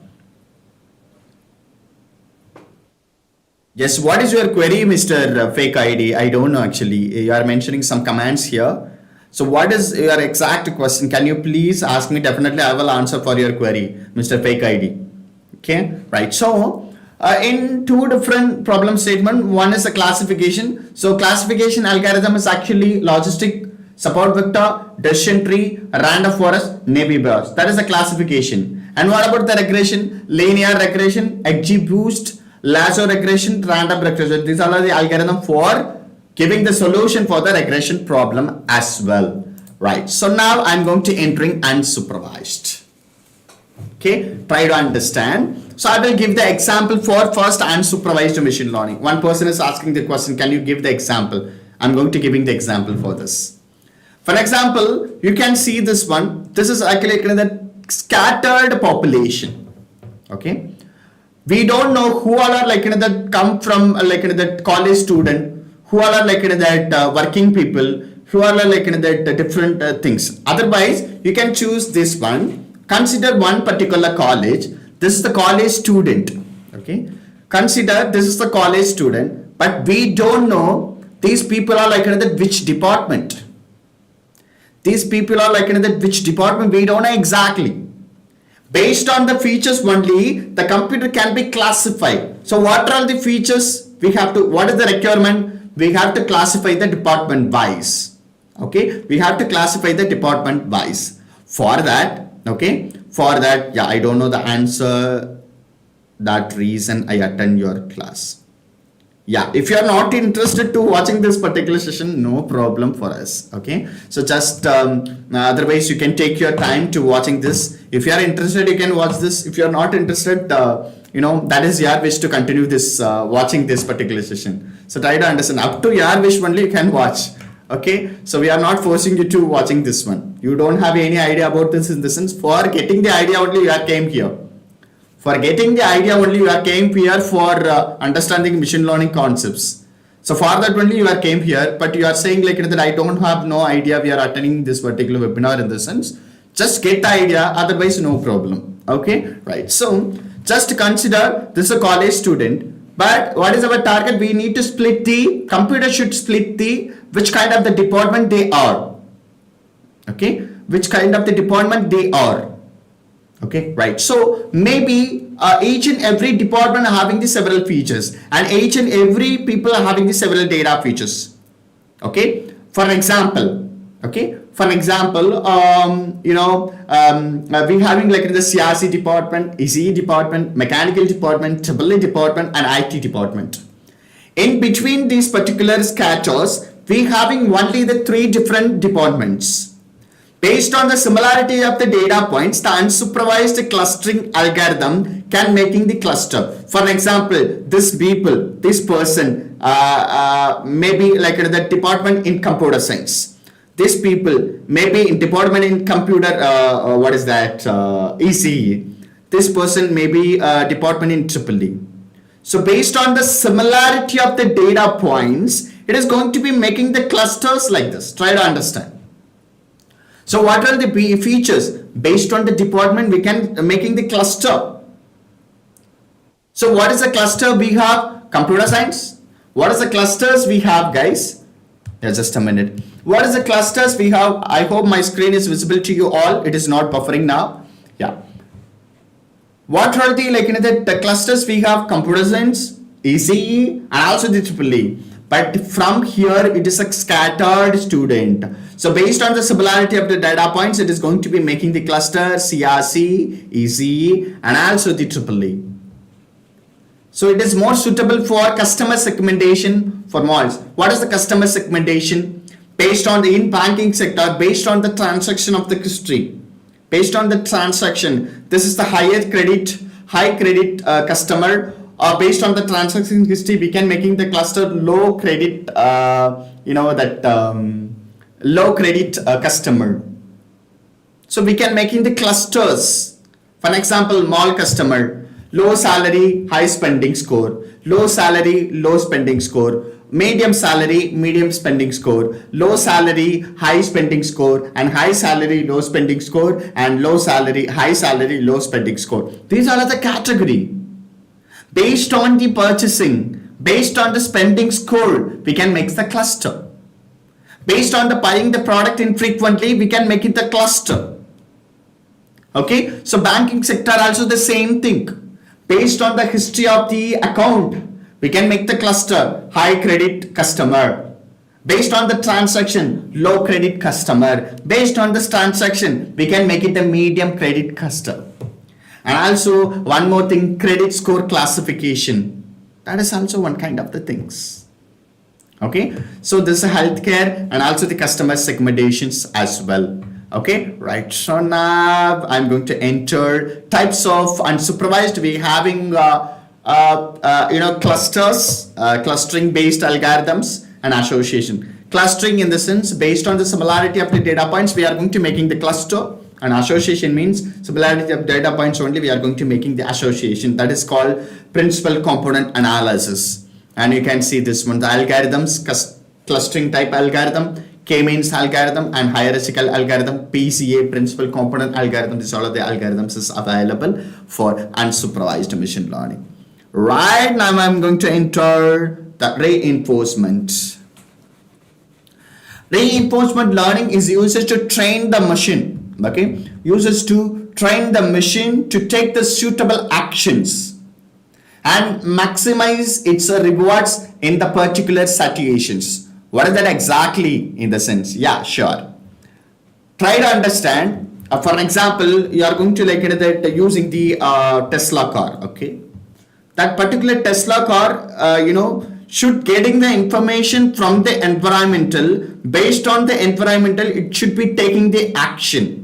Yes, what is your query, Mr. Fake ID? I don't know actually. You are mentioning some commands here. So what is your exact question? Can you please ask me? Definitely I will answer for your query, Mr. Fake ID. Okay, right. So in two different problem statement, one is a classification. So classification algorithm is actually logistic, support vector, decision tree, random forest, naive Bayes. That is a classification. And what about the regression? Linear regression, XGBoost, lasso regression, random regression. These are the algorithm for giving the solution for the regression problem as well. Right. So now I'm going to entering unsupervised. Okay. Try to understand. So I will give the example for first unsupervised machine learning. One person is asking the question, can you give the example? I'm going to giving the example for this. For example, you can see this one. This is actually the scattered population. Okay. We don't know who all are like that come from that college student, who all are like that working people, who all are like that different things. Otherwise, you can choose this one. Consider one particular college. This is the college student. Okay. Consider this is the college student, but we don't know these people are like that which department. These people are like that which department we don't know exactly. Based on the features only, the computer can be classified. So what are the features we have to, what is the requirement? We have to classify the department wise. Okay. We have to classify the department wise. For that, okay. For that, yeah, I don't know the answer. That reason I attend your class. Yeah, if you are not interested to watching this particular session, no problem for us. Okay, so just otherwise you can take your time to watching this. If you are interested, you can watch this. If you are not interested, that is your wish to continue this watching this particular session. So try to understand. Up to your wish only you can watch. Okay, so we are not forcing you to watching this one. You don't have any idea about this in the sense for getting the idea only you came here. For getting the idea only you are came here for understanding machine learning concepts. So for that only you are came here, but you are saying like that I don't have no idea we are attending this particular webinar in the sense. Just get the idea, otherwise no problem. Okay, right. So just consider this is a college student, but what is our target? We need to split the computer should split the which kind of the department they are. Okay, which kind of the department they are. Okay, right. So maybe each and every department are having the several features, and each and every people are having the several data features. Okay, for example, we having like the CRC department, ECE department, mechanical department, EE department, and IT department. In between these particular scatters, we having only the 3 different departments. Based on the similarity of the data points, the unsupervised clustering algorithm can making the cluster. For example, this person, maybe like the department in computer science. These people maybe in department in computer, ECE. This person may be department in EE. So based on the similarity of the data points, it is going to be making the clusters like this. Try to understand. So what are the features? Based on the department, we can making the cluster. So what is the cluster we have? Computer science. What is the clusters we have, guys? Yeah, just a minute. What is the clusters we have? I hope my screen is visible to you all. It is not buffering now. Yeah. What are the clusters we have? Computer science, ECE, and also the EE. But from here, it is a scattered student. So based on the similarity of the data points, it is going to be making the cluster CRC, ECE, and also the EE. So it is more suitable for customer segmentation for malls. What is the customer segmentation? Based on the in-banking sector, based on the transaction of the history. Based on the transaction, this is the high credit customer. Based on the transaction history, we can making the cluster low credit, low credit customer. So we can making the clusters. For example, mall customer, low salary, high spending score, low salary, low spending score, medium salary, medium spending score, low salary, high spending score, and high salary, low spending score, and low salary, high salary, low spending score. These are the category. Based on the purchasing, based on the spending score, we can make the cluster. Based on the buying the product infrequently, we can make it the cluster. Okay, so banking sector also the same thing. Based on the history of the account, we can make the cluster high credit customer. Based on the transaction, low credit customer. Based on this transaction, we can make it the medium credit customer. And also one more thing, credit score classification. That is also one kind of the things. Okay, so this is healthcare and also the customer segmentations as well. Okay, right. So now I'm going to enter types of unsupervised. We having clusters, clustering based algorithms and association. Clustering in the sense based on the similarity of the data points, we are going to making the cluster. And association means similarity of data points only, we are going to making the association. That is called principal component analysis. And you can see this one, the algorithms, clustering type algorithm, K-means algorithm, and hierarchical algorithm, PCA, principal component algorithm. These all of the algorithms is available for unsupervised machine learning. Right now I'm going to enter the reinforcement. Reinforcement learning is used to train the machine. Okay, uses to train the machine to take the suitable actions and maximize its rewards in the particular situations. What is that exactly in the sense? Yeah, sure. Try to understand. For example, you are going to using the Tesla car. Okay, that particular Tesla car, should getting the information from the environmental. Based on the environmental, it should be taking the action.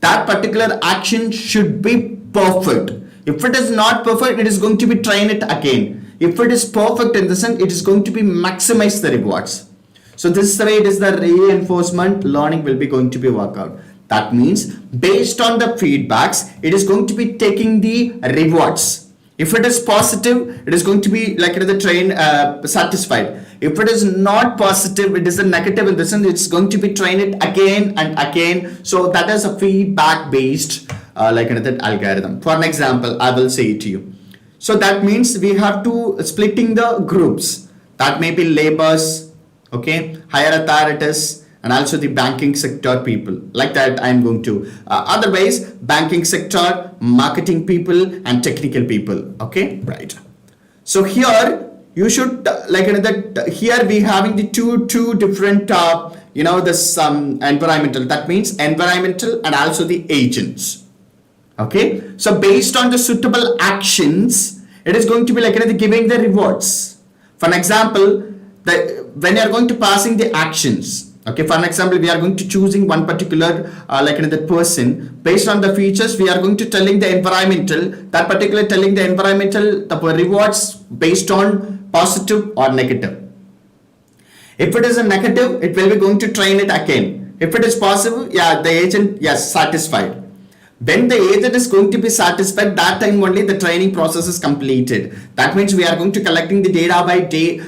That particular action should be perfect. If it is not perfect, it is going to be train it again. If it is perfect in the sense, it is going to be maximize the rewards. So this is the way it is the reinforcement learning will be going to be work out. That means based on the feedbacks, it is going to be taking the rewards. If it is positive, it is going to be like the train satisfied. If it is not positive, it is a negative in the sense it's going to be trained it again and again. So that is a feedback based that algorithm. For an example, I will say it to you. So that means we have to splitting the groups. That may be laborers, okay, higher authorities, and also the banking sector people. Like that, I'm going to. Otherwise, banking sector, marketing people, and technical people. Okay, right. So here you should here we having the two different this environmental. That means environmental and also the agents. Okay, so based on the suitable actions, it is going to be giving the rewards. For an example, when you are going to passing the actions, okay, for an example, we are going to choosing one particular the person based on the features. We are going to telling the environmental, that particular telling the environmental the rewards based on positive or negative. If it is a negative, it will be going to train it again. If it is positive, yeah, the agent, yes, satisfied. When the agent is going to be satisfied, that time only the training process is completed. That means we are going to collecting the data by day,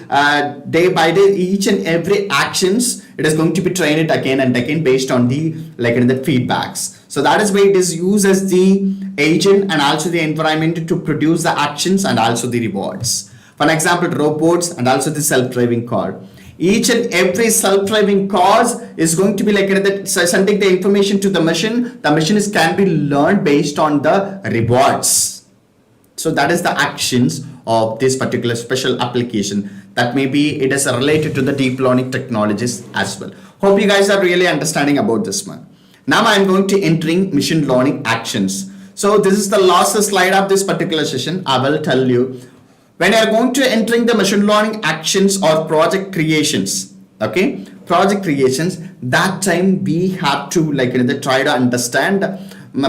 day by day, each and every actions. It is going to be trained it again and again based on the the feedbacks. So that is why it is used as the agent and also the environment to produce the actions and also the rewards. For an example, robots and also the self-driving car. Each and every self-driving cars is going to be sending the information to the machine. The machine can be learned based on the rewards. So that is the actions of this particular special application. That may be it is related to the deep learning technologies as well. Hope you guys are really understanding about this one. Now I am going to entering machine learning actions. So this is the last slide of this particular session. I will tell you. When you are going to entering the machine learning actions or project creations, okay, project creations, that time we have to try to understand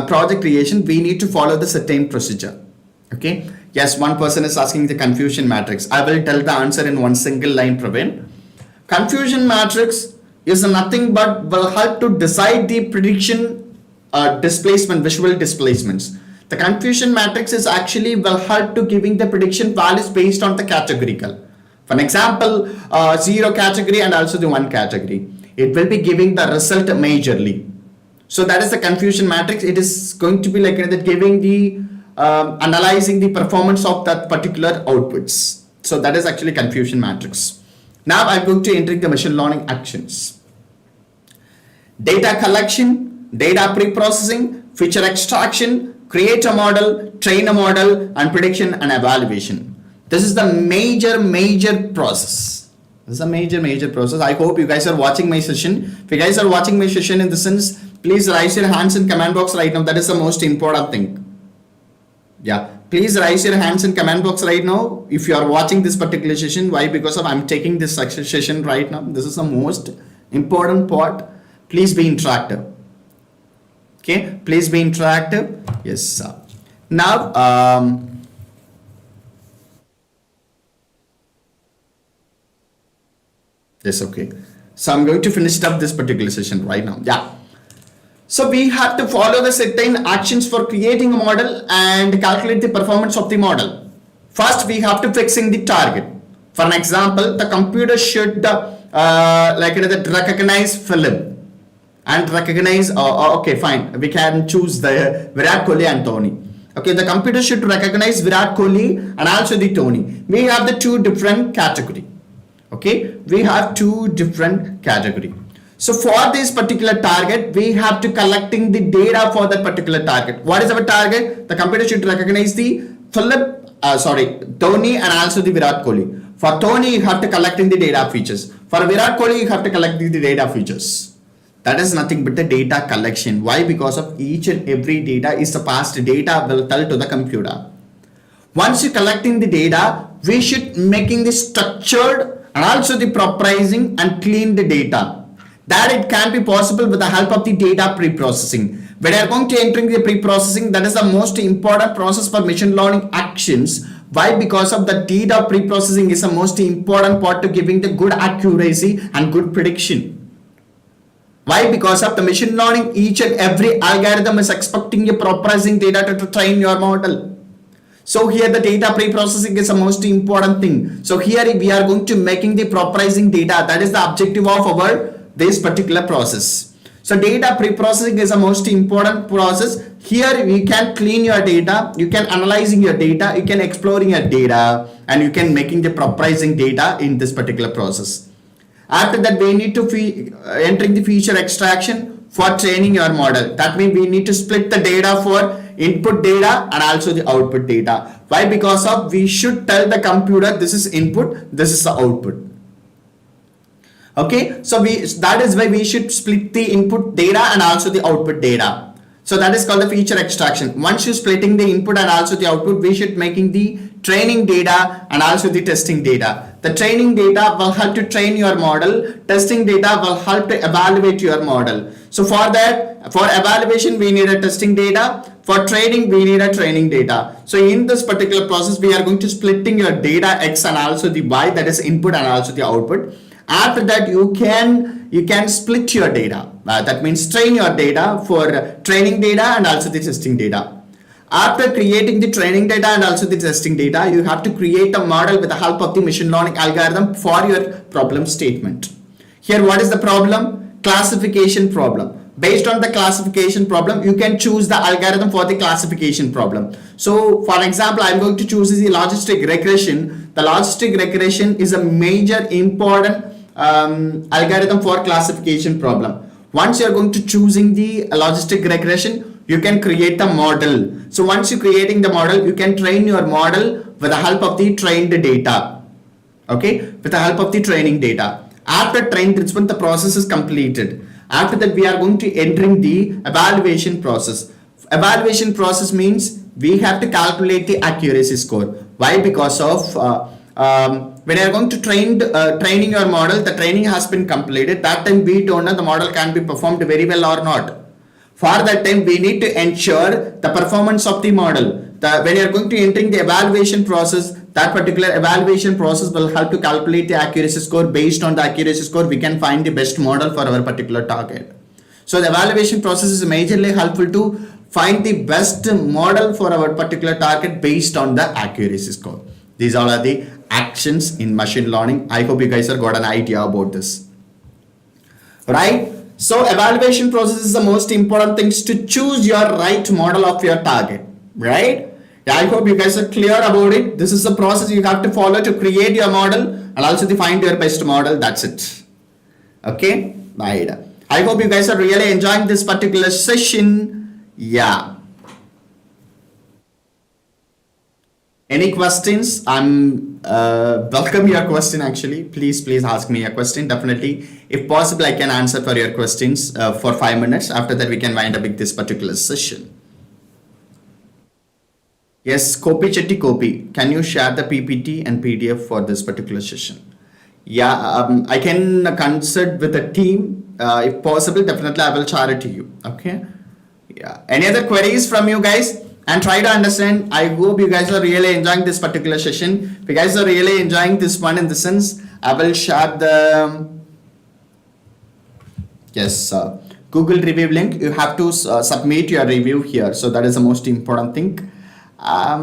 project creation. We need to follow the certain procedure. Okay, yes, one person is asking the confusion matrix. I will tell the answer in one single line, Praveen. Confusion matrix is nothing but will help to decide the prediction displacement, visual displacements. The confusion matrix is actually will help to giving the prediction values based on the categorical. For an example, 0 category and also the 1 category. It will be giving the result majorly. So that is the confusion matrix. It is going to be giving the analyzing the performance of that particular outputs. So that is actually confusion matrix. Now I'm going to enter the machine learning actions. Data collection, data pre-processing, feature extraction, create a model, train a model, and prediction and evaluation. This is the major process. This is a major process. I hope you guys are watching my session. If you guys are watching my session in the sense, please raise your hands in comment box right now. That is the most important thing. Yeah, please raise your hands in comment box right now if you are watching this particular session. Why? Because I'm taking this session right now. This is the most important part. Please be interactive. Okay, please be interactive. Yes, sir. Now, yes, okay. So I'm going to finish up this particular session right now. Yeah. So we have to follow the certain actions for creating a model and calculate the performance of the model. First, we have to fixing the target. For an example, the computer should recognize Philip. And recognize, okay, fine. We can choose the Virat Kohli and Dhoni. Okay, the computer should recognize Virat Kohli and also the Dhoni. We have the two different category. Okay, we have two different category. So for this particular target, we have to collecting the data for that particular target. What is our target? The computer should recognize the Dhoni and also the Virat Kohli. For Dhoni, you have to collecting the data features. For Virat Kohli, you have to collect the data features. That is nothing but the data collection. Why? Because of each and every data is the past data will tell to the computer. Once you collecting the data, we should making the structured and also the propriorizing and clean the data. That it can be possible with the help of the data pre-processing. When you are going to entering the pre-processing, that is the most important process for machine learning actions. Why? Because of the data pre-processing is the most important part to giving the good accuracy and good prediction. Why? Because of the machine learning, each and every algorithm is expecting a propriocepting data to train your model. So here the data pre-processing is the most important thing. So here we are going to making the propriocepting data. That is the objective of our this particular process. So data pre-processing is the most important process. Here you can clean your data, you can analyzing your data, you can exploring your data, and you can making the propriocepting data in this particular process. After that, we need to entering the feature extraction for training your model. That means we need to split the data for input data and also the output data. Why? Because of we should tell the computer this is input, this is the output. Okay, so that is why we should split the input data and also the output data. So that is called the feature extraction. Once you splitting the input and also the output, we should making the training data and also the testing data. The training data will help to train your model. Testing data will help to evaluate your model. So for that, for evaluation, we need a testing data. For training, we need a training data. So in this particular process, we are going to splitting your data X and also the Y, that is input and also the output. After that, you can split your data. That means train your data for training data and also the testing data. After creating the training data and also the testing data, you have to create a model with the help of the machine learning algorithm for your problem statement. Here, what is the problem? Classification problem. Based on the classification problem, you can choose the algorithm for the classification problem. So, for example, I'm going to choose the logistic regression. The logistic regression is a major important algorithm for classification problem. Once you're going to choosing the logistic regression, you can create a model. So once you're creating the model, you can train your model with the help of the trained data. Okay, with the help of the training data. After trained, it's when the process is completed. After that, we are going to entering the evaluation process. Evaluation process means we have to calculate the accuracy score. Why? Because of when you are going to training your model, the training has been completed. That time we don't know the model can be performed very well or not. For that time, we need to ensure the performance of the model. When you are going to entering the evaluation process, that particular evaluation process will help to calculate the accuracy score. Based on the accuracy score, we can find the best model for our particular target. So the evaluation process is majorly helpful to find the best model for our particular target based on the accuracy score. These all are the actions in machine learning. I hope you guys have got an idea about this. Right? So evaluation process is the most important things to choose your right model of your target. Right? Yeah, I hope you guys are clear about it. This is the process you have to follow to create your model and also to find your best model. That's it. Okay? Right. I hope you guys are really enjoying this particular session. Yeah. Any questions? I'm welcome your question actually. Please ask me a question. Definitely, if possible, I can answer for your questions for 5 minutes. After that, we can wind up with this particular session. Yes, Copy. Can you share the PPT and PDF for this particular session? Yeah, I can consult with the team. If possible, definitely I will share it to you. Okay. Yeah. Any other queries from you guys? And try to understand. I hope you guys are really enjoying this particular session. If you guys are really enjoying this one in the sense, I will share the Google review link. You have to submit your review here. So that is the most important thing. I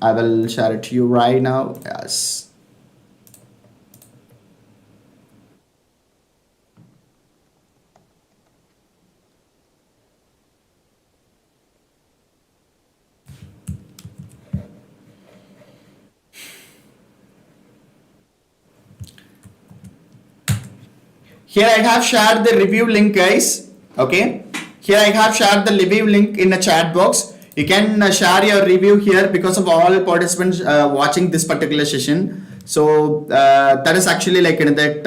will share it to you right now. Yes. Here I have shared the review link, guys. Okay. Here I have shared the review link in the chat box. You can share your review here because of all participants watching this particular session. So that is actually like that.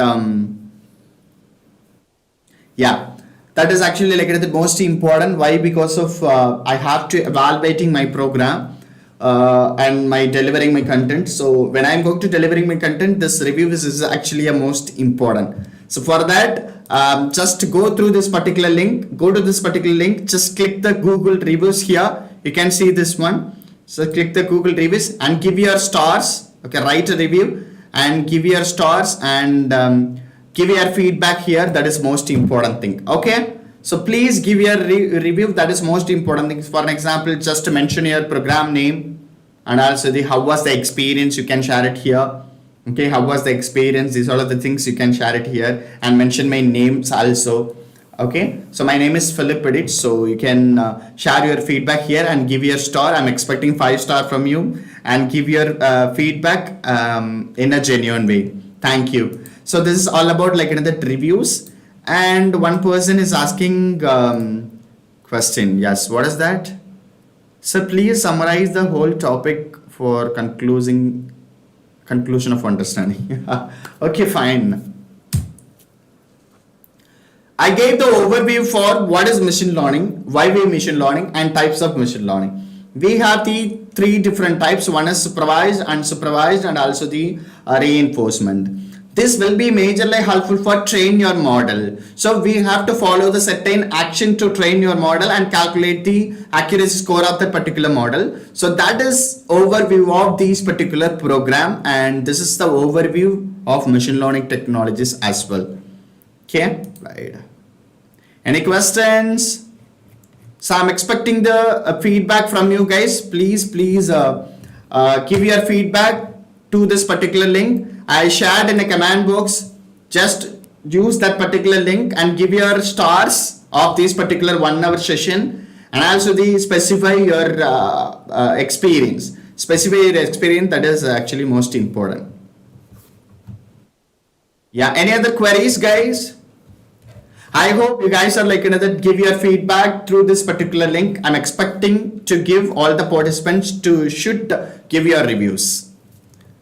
That is actually like the most important. Why? Because of I have to evaluating my program and my delivering my content. So when I'm going to delivering my content, this review is actually a most important. So for that, just go through this particular link. Go to this particular link. Just click the Google reviews here. You can see this one. So click the Google reviews and give your stars. Okay, write a review and give your stars and give your feedback here. That is most important thing. Okay, so please give your review. That is most important thing. For an example, just to mention your program name and also the how was the experience, you can share it here. Okay, how was the experience? These are all the things you can share it here, and mention my names also. Okay, so my name is Philip Bedit, so you can share your feedback here and give your star. I'm expecting 5-star from you, and give your feedback in a genuine way. Thank you. So this is all about like another reviews, and one person is asking question. Yes, what is that? So please summarize the whole topic for conclusion of understanding. Okay, fine. I gave the overview for what is machine learning, why we machine learning, and types of machine learning. We have the 3 different types. One is supervised, unsupervised, and also the reinforcement. This will be majorly helpful for train your model. So we have to follow the certain action to train your model and calculate the accuracy score of that particular model. So that is overview of this particular program, and this is the overview of machine learning technologies as well. Okay, right. Any questions? So I'm expecting the feedback from you guys. Please give your feedback to this particular link. I shared in a command box. Just use that particular link and give your stars of this particular 1 hour session, and also specify your experience. Specify your experience. That is actually most important. Yeah. Any other queries, guys? I hope you guys are like another give your feedback through this particular link. I'm expecting to give all the participants to should give your reviews.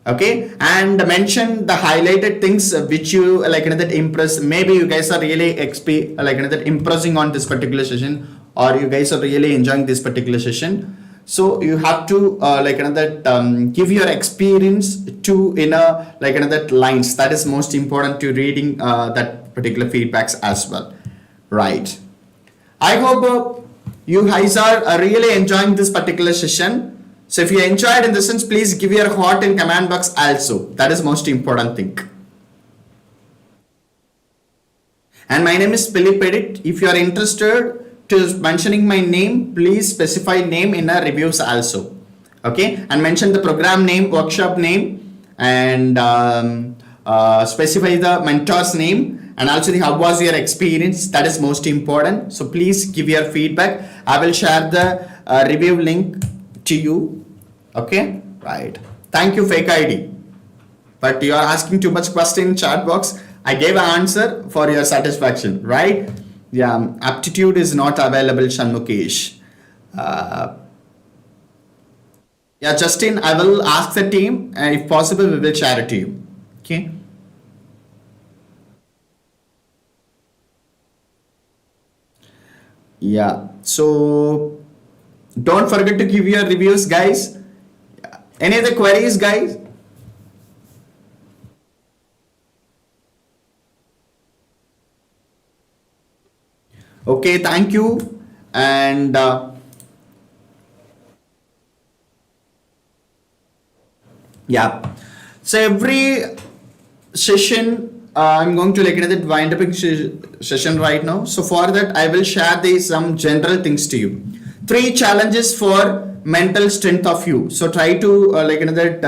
Okay, and mention the highlighted things which you like another impress. Maybe you guys are really like another impressing on this particular session, or you guys are really enjoying this particular session. So you have to like another give your experience to in a like another lines. That is most important to reading that particular feedbacks as well, right? I hope you guys are really enjoying this particular session. So if you enjoyed in the sense, please give your heart in command box also. That is most important thing. And my name is Philip Bedit. If you are interested to mentioning my name, please specify name in our reviews also. Okay, and mention the program name, workshop name, and specify the mentor's name, and also how was your experience. That is most important. So please give your feedback. I will share the review link to you. Okay, right. Thank you, fake ID. But you are asking too much question in chat box. I gave an answer for your satisfaction, right? Yeah, aptitude is not available, Shanmukesh. Yeah, Justin, I will ask the team, and if possible, we will share it to you. Okay. Yeah, so don't forget to give your reviews, guys. Any other queries, guys? Okay, thank you. And yeah, so every session I'm going to like another wind up session right now. So for that, I will share some general things to you. 3 challenges for mental strength of you. So try to like another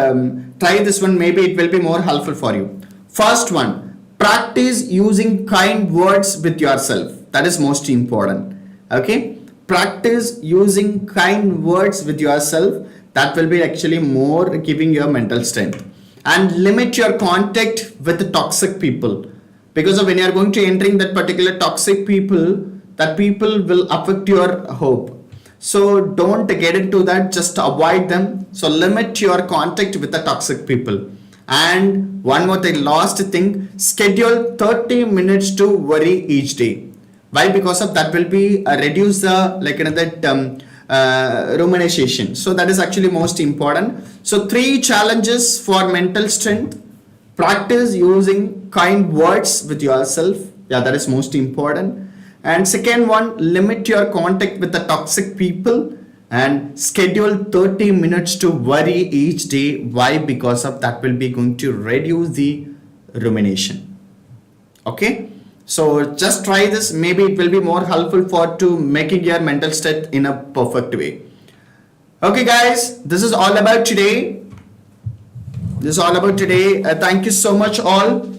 try this one. Maybe it will be more helpful for you. First one, practice using kind words with yourself. That is most important. Okay, practice using kind words with yourself. That will be actually more giving your mental strength. And limit your contact with the toxic people, because of when you are going to entering that particular toxic people, that people will affect your hope. So don't get into that, just avoid them. So limit your contact with the toxic people. And one more thing, last thing, schedule 30 minutes to worry each day. Why? Because of that will be reduce the like another rumination. So that is actually most important. So 3 challenges for mental strength. Practice using kind words with yourself. Yeah, that is most important. And second one, limit your contact with the toxic people and schedule 30 minutes to worry each day. Why? Because of that will be going to reduce the rumination. Okay, so just try this. Maybe it will be more helpful for to making your mental state in a perfect way. Okay guys, this is all about today. This is all about today. Thank you so much all.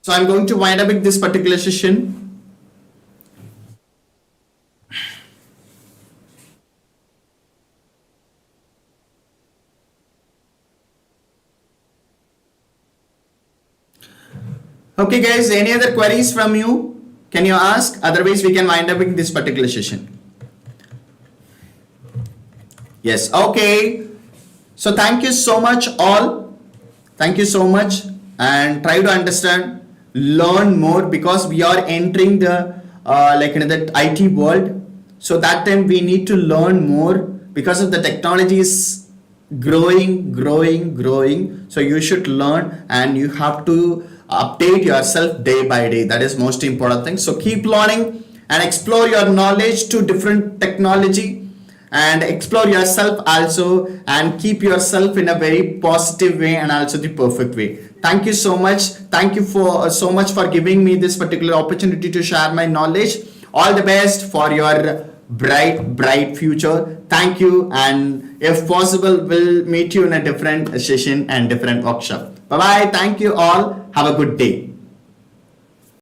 So I'm going to wind up with this particular session. Okay guys, any other queries from you? Can you ask? Otherwise we can wind up with this particular session. Yes, okay. So thank you so much all. Thank you so much, and try to understand, learn more, because we are entering the that IT world. So that time we need to learn more because of the technology is growing. So you should learn and you have to update yourself day by day. That is most important thing. So keep learning and explore your knowledge to different technology, and explore yourself also, and keep yourself in a very positive way and also the perfect way. Thank you so much. Thank you for so much for giving me this particular opportunity to share my knowledge. All the best for your bright future. Thank you, and if possible we'll meet you in a different session and different workshop. Bye bye. Thank you all. Have a good day.